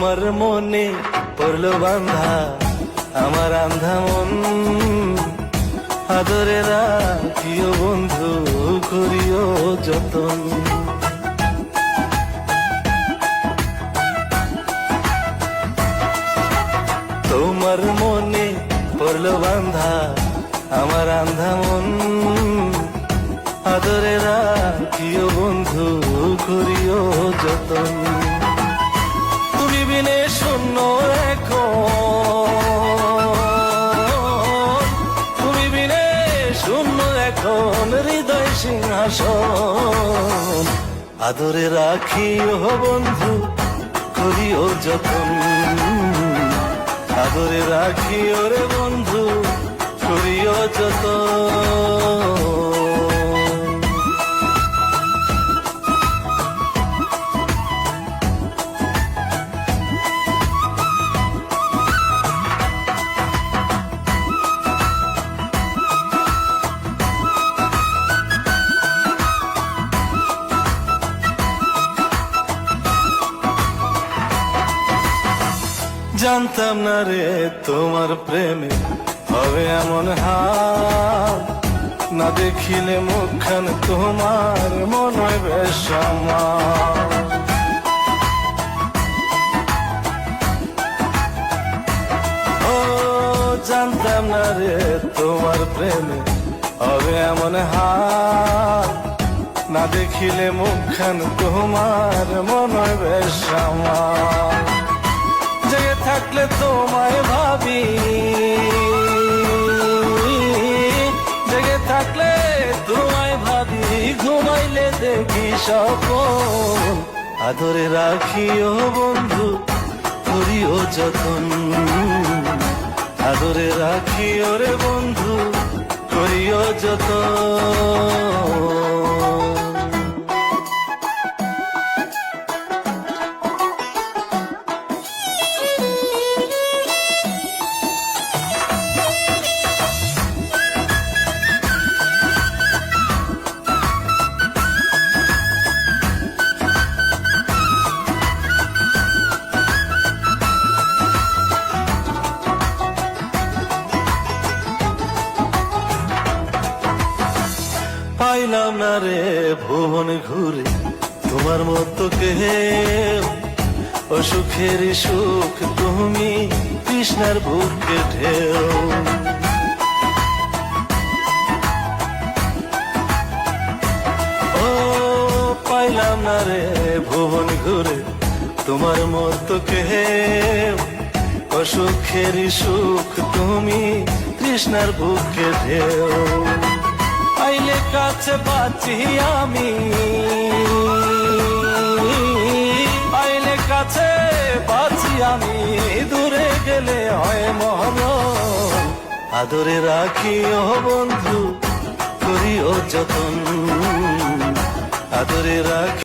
তোমার মনে পড়লো বান্ধা আমার আন্ধা মন, আদরে রাখিও বন্ধু করিও যতন। তোমার মনে পড়লো বান্ধা আমার আন্ধা মন, আদরে রাখিও বন্ধু করিও যতন। তুমি বিনে শূন্য এখন, তুমি বিনে শূন্য এখন হৃদয় সিংহাসন, আদরে রাখিও বন্ধু করিও যতন, আদরে রাখিও রে বন্ধু করিও যতন। জানতাম না রে তোমার প্রেমে হবে এমন হাল, না দেখিলে মুখখান তোমার মন হয় বেশ আমার। ও জানতাম না রে তোমার প্রেমে হবে এমন হাল, না দেখিলে মুখখান তোমার মন হয় বেশ আমার। জেগে থাকলে তোমায় ভাবি, জেগে থাকলে তোমায় ভাবি, ঘুমাইলে দেখি স্বপ্ন, আদরে রাখিও বন্ধু করিও যতন, আদরে রাখিও রে বন্ধু করিও যতন। পাইলাম না রে ভুবন ঘুরে তোমার মতো কেউ, অসুখের সুখ তুমি কৃষ্ণার বুকে ঢেউ। ও পাইলাম না রে ভুবন ঘুরে তোমার মতো কেউ, অসুখের সুখ তুমি কৃষ্ণার বুকে ঢেউ। আইলে কাছে বাঁচি আমি, আইলে কাছে বাঁচি আমি, দূরে গেলে হয় মরণ, আদরে রাখিও বন্ধু করিও যতন, আদরে রাখি।